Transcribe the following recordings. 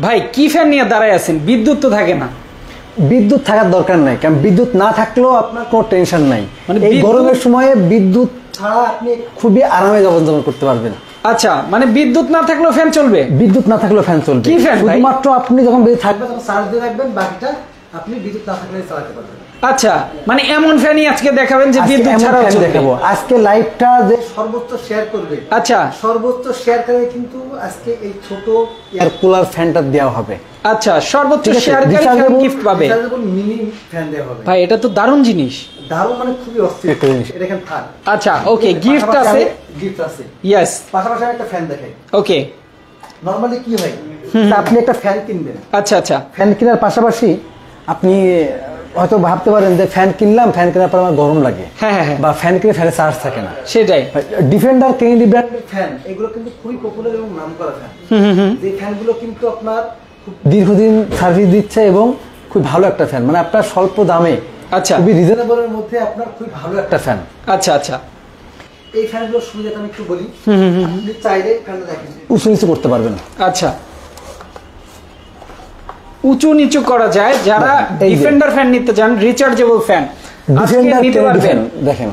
ভাই কি ফ্যান নিয়ে দাঁড়ায় আছেন? বিদ্যুৎ তো থাকে না। বিদ্যুৎ থাকার দরকার নাই, কারণ বিদ্যুৎ না থাকলেও আপনার কোনো টেনশন নাই। মানে এই গরমের সময়ে বিদ্যুৎ ছাড়া আপনি খুবই আরামে জীবনযাপন করতে পারবেন। আচ্ছা, মানে বিদ্যুৎ না থাকলেও ফ্যান চলবে? বিদ্যুৎ না থাকলেও ফ্যান চলবে। কি ফ্যান? শুধুমাত্র আপনি যখন বিদ্যুৎ থাকবে তখন চার্জ দিয়ে রাখবেন, বাকিটা আপনি বিদ্যুৎ না থাকলে চালাতে পারবেন। আচ্ছা, মানে এমন ফ্যানই আজকে দেখাবেন যে বিদ্যুৎ ছাড়াও চলবে। দেখাবো আজকে লাইভটা যে সর্বোচ্চ শেয়ার করবে। আচ্ছা, সর্বোচ্চ শেয়ার করে কিন্তু আজকে এই ছোট এয়ার কুলার ফ্যানটা দেওয়া হবে। আচ্ছা, সর্বোচ্চ শেয়ারকারী ফ্যান গিফট পাবে। মিনি ফ্যান দেওয়া হবে। ভাই এটা তো দারুণ জিনিস। দারুণ মানে খুবই অস্থির একটা জিনিস। এটা এখানে থাক। আচ্ছা, ওকে, গিফট আছে। গিফট আছে। ইয়েস। পাশাপাশি একটা ফ্যান দেখাই। ওকে। নরমালি কি হয়? আপনি একটা ফ্যান কিনবেন। আচ্ছা আচ্ছা। ফ্যান কেনার পাশাপাশি আপনি হয়তো ভাবতে পারেন যে ফ্যান কিনলাম, ফ্যান কেনার পর আমার গরম লাগে। হ্যাঁ হ্যাঁ। বা ফ্যান কিনে ফ্যানে চার্জ থাকে না। সেটাই। ডিফেন্ডার কেনেডি ব্র্যান্ডের ফ্যান এগুলো কিন্তু খুবই পপুলার এবং নামকরা ফ্যান। যে ফ্যানগুলো কিন্তু আপনার দীর্ঘদিন সার্ভিস দিচ্ছে এবং খুব ভালো একটা ফ্যান, মানে আপনার স্বল্প দামে, আচ্ছা, খুবই রিজনেবলের মধ্যে আপনার খুব ভালো একটা ফ্যান। আচ্ছা আচ্ছা। এই ফ্যানগুলোর সুবিধাটা আমি একটু বলি। আপনি চাইলে ফ্যানটা দেখেন উঁচু নিচু করতে পারবেন। আচ্ছা, উঁচু নিচু করা যায়। যারা ডিফেন্ডার ফ্যান নিতে চান, রিচার্জেবল ফ্যান ডিফেন্ডার নিতে পারবেন। দেখেন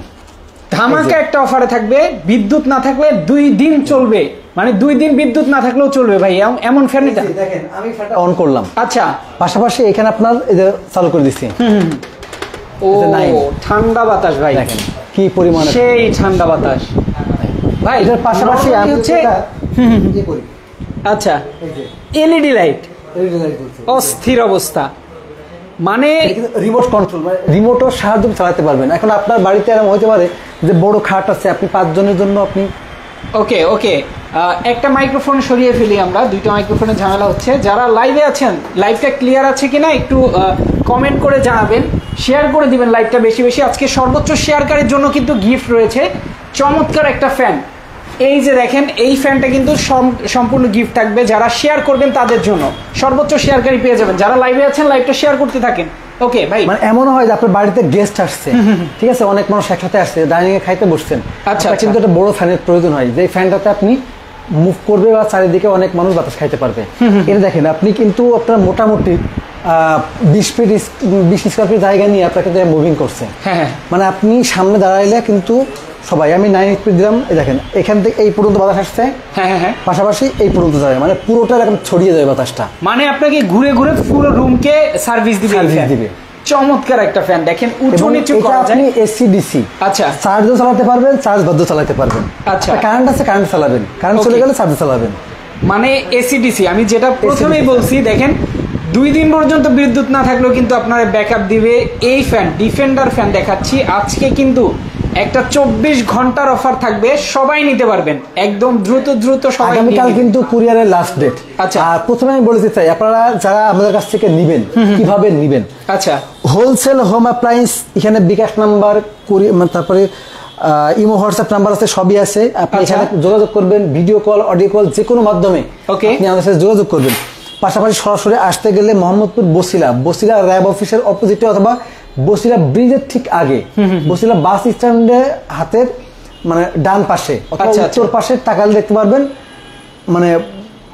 ধামাকা একটা অফারে থাকবে, বিদ্যুৎ না থাকলে 2 দিন চলবে, মানে 2 দিন বিদ্যুৎ না থাকলেও চলবে ভাই, এমন ফ্যান এটা। দেখেন আমি ফ্যানটা অন করলাম। আচ্ছা, পাশাপাশি এখানে আপনার এই যে চালু করে দিচ্ছি। ও ঠান্ডা বাতাস ভাই, দেখেন কি পরিমাণ, সেই ঠান্ডা বাতাস ভাই। এর পাশাপাশি আমি হচ্ছে আচ্ছা এলইডি লাইট, অস্থির অবস্থা, মানে রিমোট কন্ট্রোল, মানে রিমোটের সাহায্যে চালাতে পারবেন। এখন আপনার বাড়িতে এরকম হতে পারে যে বড় খাট আছে, আপনি 5 জনের জন্য আপনি ওকে ওকে একটা মাইক্রোফোন সরিয়ে ফেলি আমরা, 2টা মাইক্রোফোনের ঝামেলা হচ্ছে। যারা লাইভে আছেন, লাইভটা ক্লিয়ার আছে কিনা একটু কমেন্ট করে জানাবেন, শেয়ার করে দিবেন লাইভটা বেশি বেশি। আজকে সর্বোচ্চ শেয়ারকারীর জন্য কিন্তু গিফট রয়েছে, চমৎকার একটা ফ্যান। এই যে দেখেন, এই ফ্যানটা কিন্তু সম্পূর্ণ গিফট থাকবে, যারা শেয়ার করবেন তাদের জন্য সর্বোচ্চ শেয়ারকারী পেয়ে যাবেন। যারা লাইভে আছেন, লাইভটা শেয়ার করতে থাকেন। ওকে ভাই, মানে এমন হয় যে আপনার বাড়িতে গেস্ট আসছে, ঠিক আছে, অনেক মানুষ একসাথে আসছে, ডাইনিং এ খাইতে বসছেন। আচ্ছা, কিন্তু একটা বড় ফ্যানের প্রয়োজন হয়, যে ফ্যানটাতে আপনি মুভ করবে বা চারিদিকে অনেক মানুষ বাতাস খাইতে পারবে। এটা দেখেন, আপনি কিন্তু আপনার মোটামুটি 20 স্কোয়ার ফিট জায়গা নিয়ে আপনাকে মুভিং করছে। হ্যাঁ, মানে আপনি সামনে দাঁড়াইলে কিন্তু সবাই, আমি 9 স্পিড দিলাম, এই দেখেন এখান থেকে এই পর্যন্ত বাতাস আসছে। হ্যাঁ হ্যাঁ, পাশাপাশি এই পর্যন্ত যাবে, মানে পুরোটা এরকম ছড়িয়ে যাবে বাতাসটা, মানে আপনাকে ঘুরে ঘুরে পুরো রুমকে সার্ভিস দিবে। চমৎকার একটা ফ্যান, দেখেন উঁচু নিচু করা যায়। আপনি এসি ডিসি, আচ্ছা, চার্জও চালাতে পারবেন, চার্জ বাদ্য চালাতে পারবেন। আচ্ছা, কারেন্ট আছে, কারেন্ট চালাবেন, কারেন্ট চলে গেলে চার্জ চালাবেন, মানে এসি ডিসি। আমি যেটা প্রথমেই বলছি, দেখেন 2 দিন পর্যন্ত বিদ্যুৎ না থাকলেও কিন্তু আপনার ব্যাকআপ দিবে এই ফ্যান। ডিফেন্ডার ফ্যান দেখাচ্ছি আজকে, কিন্তু একটা 24 ঘন্টার অফার থাকবে, সবাই নিতে পারবেন একদম দ্রুত সবাই। আগামীকাল কিন্তু কুরিয়ারের লাস্ট ডেট। আচ্ছা, আর প্রথমে আমি বলতে চাই, আপনারা যারা আমাদের কাছ থেকে নিবেন, কিভাবে নিবেন? আচ্ছা, হোলসেল হোম অ্যাপ্লায়েন্স, এখানে বিকাশ নাম্বার, তারপরে ইমো হোয়াটসঅ্যাপ নাম্বার আছে, সবই আছে। আপনি এখানে যোগাযোগ করবেন, ভিডিও কল, অডিও কল, যে কোনো মাধ্যমে আপনি আমাদের সাথে যোগাযোগ করবেন। পাশাপাশি সরাসরি আসতে গেলে মোহাম্মদপুর বসিলা র্যাব অফিসের অপোজিটে অথবা বসিলা ব্রিজের ঠিক আগে, বসিলা বাস স্ট্যান্ডে হাতের মানে ডান পাশে অথবা উত্তর পাশে তাকালে দেখতে পারবেন, মানে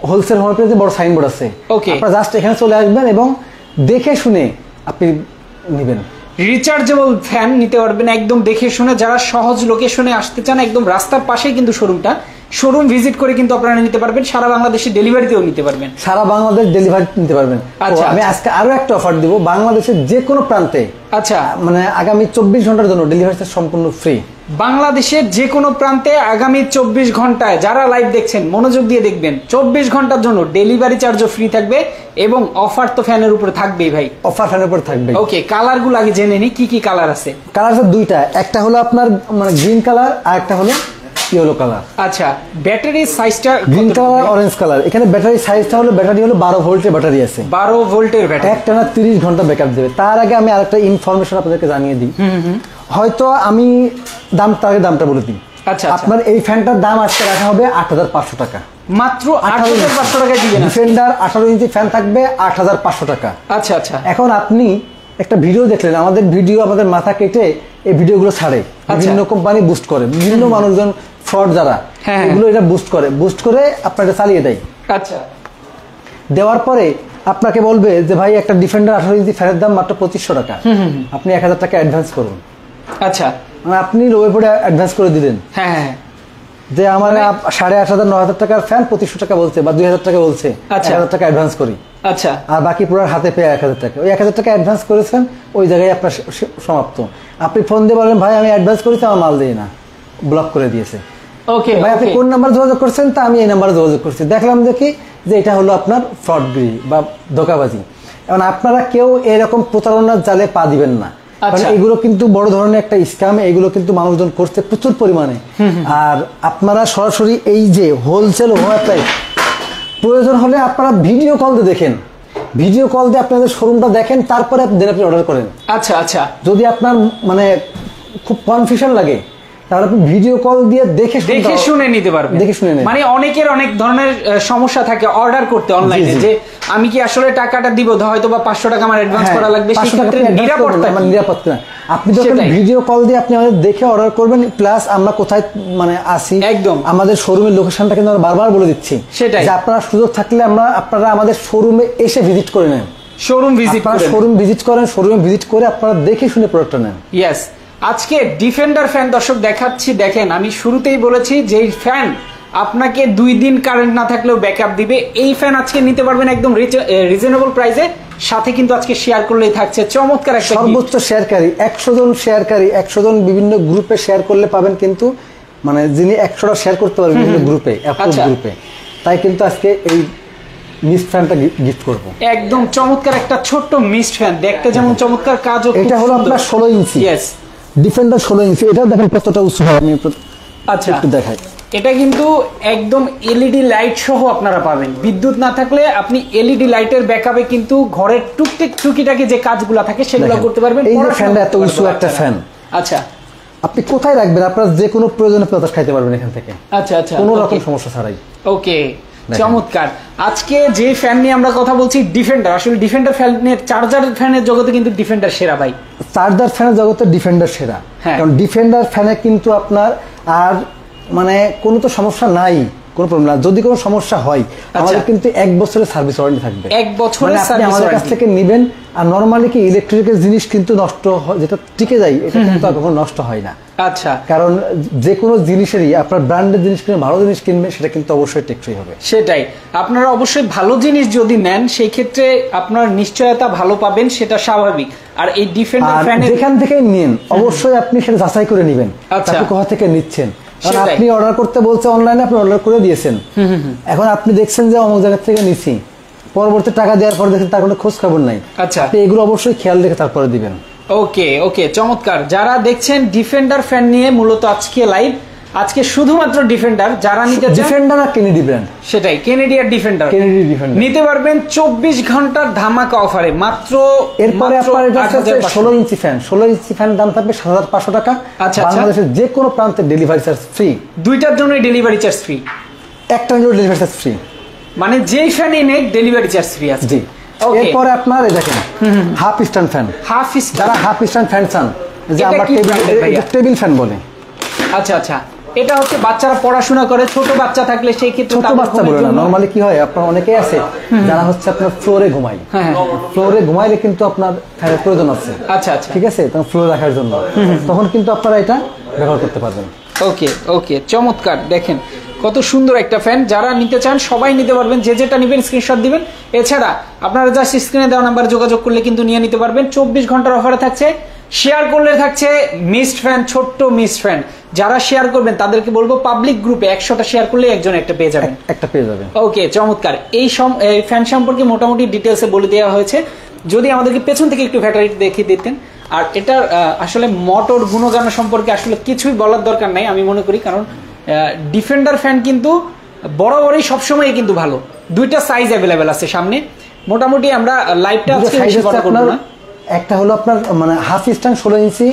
হোলসেল হোম অ্যাপ্লায়েন্সের বড় সাইনবোর্ড আছে। আপনারা জাস্ট এখানে চলে আসবেন এবং দেখে শুনে আপনি নেবেন। রিচার্জেবল ফ্যান নিতে পারবেন একদম দেখে শুনে। যারা সহজ লোকেশনে আসতে চান, একদম রাস্তার পাশেই কিন্তু শোরুমটা, শোরুম ভিজিট করে কিন্তু আপনারা নিতে পারবেন। সারা বাংলাদেশে ডেলিভারিতেও নিতে পারবেন, সারা বাংলাদেশ ডেলিভারি নিতে পারবেন। আচ্ছা, আমি আজকে আরো একটা অফার দিব, বাংলাদেশের যে কোনো প্রান্তে, আচ্ছা, মানে আগামী 24 ঘন্টার জন্য ডেলিভারি সম্পূর্ণ ফ্রি। বাংলাদেশের যে কোনো প্রান্তে আগামী 24 ঘন্টায়, যারা লাইভ দেখছেন মনোযোগ দিয়ে দেখবেন, 24 ঘন্টার জন্য ডেলিভারি চার্জও ফ্রি থাকবে এবং অফার তো ফ্যানের উপরে থাকবেই ভাই, অফার ফ্যানের উপর থাকবে। ওকে, কালার গুলো আগে জেনে নি, কি কি কালার আছে? কালার আছে 2টা, একটা হলো আপনার মানে গ্রিন কালার আর একটা হলো ইয়েলো কালার। আচ্ছা, ব্যাটারি সাইজটা গ্রিন কালার, অরেঞ্জ কালার। এখানে ব্যাটারি সাইজটা হলো, ব্যাটারি হলো 12 ভোল্টের ব্যাটারি আছে, 12 ভোল্টের ব্যাটারি, একটানা 30 ঘন্টা ব্যাকআপ দেবে। তার আগে আমি আরেকটা ইনফরমেশন আপনাদেরকে জানিয়ে দিই, হয়তো আমি দামটা বলে দিই। আচ্ছা, আপনার এই ফ্যানটার দাম আজকে রাখা হবে 8500 টাকা, মাত্র 8500 টাকায় দিবেন। ডিফেন্ডার 18 ইঞ্চি ফ্যান থাকবে 8500 টাকা। আচ্ছা আচ্ছা, এখন আপনি একটা ভিডিও দেখলেন, আমাদের ভিডিও আমাদের মাথা কেটে এই ভিডিওগুলো ছাড়ে, বিভিন্ন কোম্পানি বুস্ট করে, বিভিন্ন মানুষজন ফ্রড যারা, এগুলো এটা বুস্ট করে আপনাকে চালিয়ে দেয়। আচ্ছা, দেওয়ার পরে আপনাকে বলবে যে ভাই একটা ডিফেন্ডার 18 ইঞ্চি ফ্যানের দাম মাত্র 2500 টাকা, আপনি 1000 টাকা অ্যাডভান্স করুন। আচ্ছা, মানে আপনি লোভে পড়ে অ্যাডভান্স করে দিলেন। হ্যাঁ, যে আমার 8500 9000 টাকার ফ্যান 2500 টাকা বলছে বা 2000 টাকা বলছে, 1000 টাকা অ্যাডভান্স করি। আচ্ছা, আর বাকি পুরো হাতে পেয়ে 1000 টাকা, ওই 1000 টাকা অ্যাডভান্স করেছেন, ওই জায়গায় আপনার সমাপ্ত। আপনি ফোন দিয়ে বলেন ভাই আমি অ্যাডভান্স করেছি, আমার মাল দিয়ে না, ব্লক করে দিয়েছে। ওকে ভাই আপনি কোন নাম্বার যোগাযোগ করছেন? তা আমি এই নাম্বারে যোগাযোগ করছি, দেখলাম দেখি যে এটা হলো আপনার ফ্রডগিরি বা ধোঁকাবাজি। এখন আপনারা কেউ এরকম প্রতারণার জালে পা দিবেন না, কারণ এগুলো কিন্তু বড় ধরনের একটা স্ক্যাম, এগুলো কিন্তু মানুষজন করছে প্রচুর পরিমাণে। আর আপনারা সরাসরি এই যে হোলসেল হোয়ার প্রাইস, প্রয়োজন হলে আপনারা ভিডিও কল দিয়ে দেখেন, ভিডিও কল দিয়ে আপনাদের শোরুমটা দেখেন, তারপরে আপনি অর্ডার করেন। আচ্ছা আচ্ছা, যদি আপনার মানে খুব কনফিউশন লাগে তাহলে আপনি ভিডিও কল দিয়ে দেখে শুনে নিতে পারবেন। দেখে শুনে মানে অনেকের অনেক ধরনের সমস্যা থাকে অর্ডার করতে অনলাইনে, যে আমি কি আসলে টাকাটা দিব, হয়তো বা 500 টাকা আমার অ্যাডভান্স করা লাগবে, সেই ক্ষেত্রে নিরাপত্তা আপনি যখন ভিডিও কল দিয়ে আপনি আমাদের দেখে অর্ডার করবেন, প্লাস আমরা কোথায় মানে আসি একদম আমাদের শোরুমের লোকেশনটা কিন্তু আমরা বারবার বলে দিচ্ছি, সেটাই যে আপনারা সুযোগ থাকলে আপনারা আমাদের শোরুমে এসে ভিজিট করে নেন, শোরুম ভিজিট করেন, শোরুমে ভিজিট করে আপনারা দেখে শুনে প্রোডাক্টটা নেন। ইয়েস, আজকে ডিফেন্ডার ফ্যান দর্শক দেখাচ্ছি, দেখেন আমি শুরুতেই বলেছি যে এই ফ্যান আপনাকে 2 দিন কারেন্ট না থাকলেও ব্যাকআপ দিবে। এই ফ্যান আজকে নিতে পারবেন একদম রিজনেবল প্রাইসে, সাথে কিন্তু আজকে শেয়ার করলেই থাকছে চমৎকার একটা সর্বোচ্চ শেয়ারকারী 100 জন শেয়ারকারী, 100 জন বিভিন্ন গ্রুপে শেয়ার করলে পাবেন, কিন্তু মানে যিনি 100টা শেয়ার করতে পারবেন বিভিন্ন গ্রুপে, গ্রুপে, তাই কিন্তু আজকে এই মিস্ট ফ্যানটা গিফট করব। একদম চমৎকার একটা ছোট্ট মিস্ট ফ্যান, দেখতে যেমন চমৎকার, কাজও এটা হলো আপনার 16 ইঞ্চি। ইয়েস, ডিফেন্ডার 16 ইঞ্চি, এটা দেখেন কতটা উঁচু হয়, আমি আচ্ছা একটু দেখাই। এটা কিন্তু একদম এলইডি লাইট সহ আপনারা পাবেন, বিদ্যুৎ না থাকলে আপনি এলইডি লাইটের ব্যাকআপে কিন্তু ঘরের টুকিটাকি যে কাজগুলো থাকে সেগুলো করতে পারবেন। এই যে ফ্যানটা এত উঁচু একটা ফ্যান, আচ্ছা আপনি কোথায় রাখবেন? আপনার যে কোনো প্রয়োজনে বাতাস খাইতে পারবেন এখান থেকে, আচ্ছা আচ্ছা, কোনো রকম সমস্যা ছাড়াই। ওকে, চমৎকার। আজকে যে ফ্যান নিয়ে আমরা কথা বলছি ডিফেন্ডার, আসলে ডিফেন্ডার ফ্যানের চার্জার ফ্যানের জগতে কিন্তু ডিফেন্ডার সেরা ভাই, চার্জার ফ্যানের জগতে ডিফেন্ডার সেরা, কারণ ডিফেন্ডার ফ্যানে কিন্তু আপনার আর মানে কোনো তো সমস্যা নাই, কোনো প্রবলেম না। যদি কোনো সমস্যা হয় আমাদের কিন্তু 1 বছরের সার্ভিস ওয়ারেন্টি থাকবে, 1 বছরের আপনি আমাদের কাছ থেকে নেবেন। আর নরমালি কি ইলেকট্রিক্যাল জিনিস কিন্তু নষ্ট হয়, যেটা টিকে যায় এটা কিন্তু কখনো নষ্ট হয় না। আচ্ছা, কারণ যে কোনো জিনিসেরই আপনার ব্র্যান্ডের জিনিস কিনে ভালো জিনিস কিনবে, সেটা কিন্তু অবশ্যই টেকসই হবে। সেটাই, আপনারা অবশ্যই ভালো জিনিস যদি নেন সেই ক্ষেত্রে আপনার নিশ্চয়তা ভালো পাবেন, সেটা স্বাভাবিক। আর এই ডিফেন্ডার ফ্যানের যেখান থেকে নিন অবশ্যই আপনি সেটা যাচাই করে নেবেন, আপনি কোথা থেকে নিচ্ছেন। কারণ আপনি অর্ডার করতে বলছে অনলাইনে, আপনি অর্ডার করে দিয়েছেন, এখন আপনি দেখছেন যে অমুক জায়গা থেকে নিছি, পরবর্তী টাকা দেওয়ার পর দেখেন তার কোনো খোঁজ খবর নাই। আচ্ছা, আপনি এগুলো অবশ্যই খেয়াল রেখে তারপরে দিবেন। ওকে ওকে, চমৎকার। যারা দেখছেন ডিফেন্ডার ফ্যান নিয়ে মূলত আজকে লাইভ, আজকে শুধুমাত্র ডিফেন্ডার যারা নিতে চান, ডিফেন্ডার আর কেনেডি ব্র্যান্ড, সেটাই কেনেডি আর ডিফেন্ডার নিতে পারবেন 24 ঘন্টার ধামাকা অফারে মাত্র। এরপরে আপনার এটা হচ্ছে 16 ইঞ্চি ফ্যান, 16 ইঞ্চি ফ্যান দাম থাকবে 7500 টাকা। আচ্ছা, বাংলাদেশের যে কোনো প্রান্তে ডেলিভারি চার্জ ফ্রি, দুইটার জন্যই ডেলিভারি চার্জ ফ্রি, একটার জন্য ডেলিভারি চার্জ ফ্রি, মানে যেই ফ্যানই নেই ডেলিভারি চার্জ ফ্রি আছে। জি, এরপরে আপনার এই দেখেন হাফ স্ট্যান্ড ফ্যান, যারা হাফ স্ট্যান্ড ফ্যান চান, যে আমরা টেবিল ফ্যান বলে। আচ্ছা আচ্ছা, এটা হচ্ছে বাচ্চারা পড়াশোনা করে, ছোট বাচ্চা থাকলে সেই ক্ষেত্রে ছোট বাচ্চা বলে না, নরমালি কি হয় আপনার অনেকেই আছে যারা হচ্ছে আপনার ফ্লোরে ঘুমায়, ফ্লোরে ঘুমাইলে কিন্তু আপনার ফ্যানের প্রয়োজন আছে। আচ্ছা আচ্ছা, ঠিক আছে, তখন ফ্লোরে রাখার জন্য তখন কিন্তু আপনারা এটা ব্যবহার করতে পারবেন। ওকে ওকে, চমৎকার। দেখেন কত সুন্দর একটা ফ্যান, যারা নিতে চান সবাই নিতে পারবেন, যে যেটা নেবেন স্ক্রিনশট দিবেন। এছাড়া আপনারা জাস্ট স্ক্রিনে দেওয়া নাম্বারে যোগাযোগ করলে কিন্তু নিয়ে নিতে পারবেন। 24 ঘন্টার অফারে থাকছে, শেয়ার করলে থাকছে মিস্ট ফ্যান, ছোট্ট মিস্ট ফ্যান। যারা শেয়ার করবেন তাদেরকে বলবো পাবলিক গ্রুপে 100টা শেয়ার করলে একজন একটা পেয়ে যাবেন, একটা পেয়ে যাবেন। ওকে, চমৎকার। এই ফ্যান সম্পর্কে মোটামুটি ডিটেলসে বলে দেওয়া হয়েছে। যদি আমাদেরকে পেছন থেকে একটু ফ্যাক্টরি দেখিয়ে দিতেন। আর এটার আসলে মোটর গুণগান সম্পর্কে আসলে কিছুই বলার দরকার নাই আমি মনে করি, কারণ ডিফেন্ডার ফ্যান কিন্তু বরাবরই সবসময় কিন্তু ভালো। দুইটা সাইজ অ্যাভেলেবেল আছে সামনে। মোটামুটি আমরা লাইভটা আজকে বেশি বড় করব না, একটা হলো আপনার মানে হাফ স্ট্যান্ড 16 ইঞ্চি,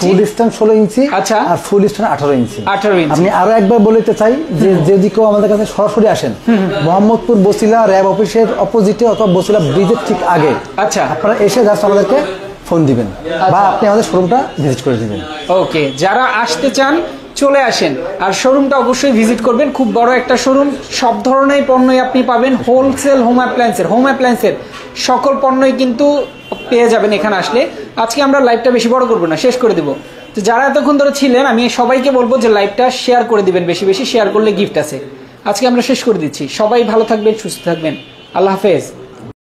ফুল স্ট্যান্ড 16 ইঞ্চি, আচ্ছা, আর ফুল স্ট্যান্ড 18 ইঞ্চি। আমি আরো একবার বলতে চাই যে যদি কেউ আমাদের কাছে সরাসরি আসেন, মোহাম্মদপুর বসিলা র্যাব অফিসের অপোজিটে অথবা বসিলা ব্রিজের ঠিক আগে, আচ্ছা, আপনারা এসে জাস্ট আমাদেরকে ফোন দিবেন বা আপনি আমাদের শোরুমটা ভিজিট করে দিবেন। ওকে, যারা আসতে চান চলে আসেন। আর শোরুমটা অবশ্যই ভিজিট করবেন, খুব বড় একটা শোরুম, সব ধরনের পণ্যই আপনি পাবেন। হোলসেল হোম অ্যাপ্লায়েন্সের সকল পণ্যই কিন্তু পেয়ে যাবেন এখানে আসলে। আজকে আমরা লাইভটা বেশি বড় করবো না, শেষ করে দিব। তো যারা এতক্ষণ ধরে ছিলেন, আমি সবাইকে বলবো যে লাইভটা শেয়ার করে দিবেন, বেশি বেশি শেয়ার করলে গিফট আছে। আজকে আমরা শেষ করে দিচ্ছি। সবাই ভালো থাকবেন, সুস্থ থাকবেন, আল্লাহ হাফেজ।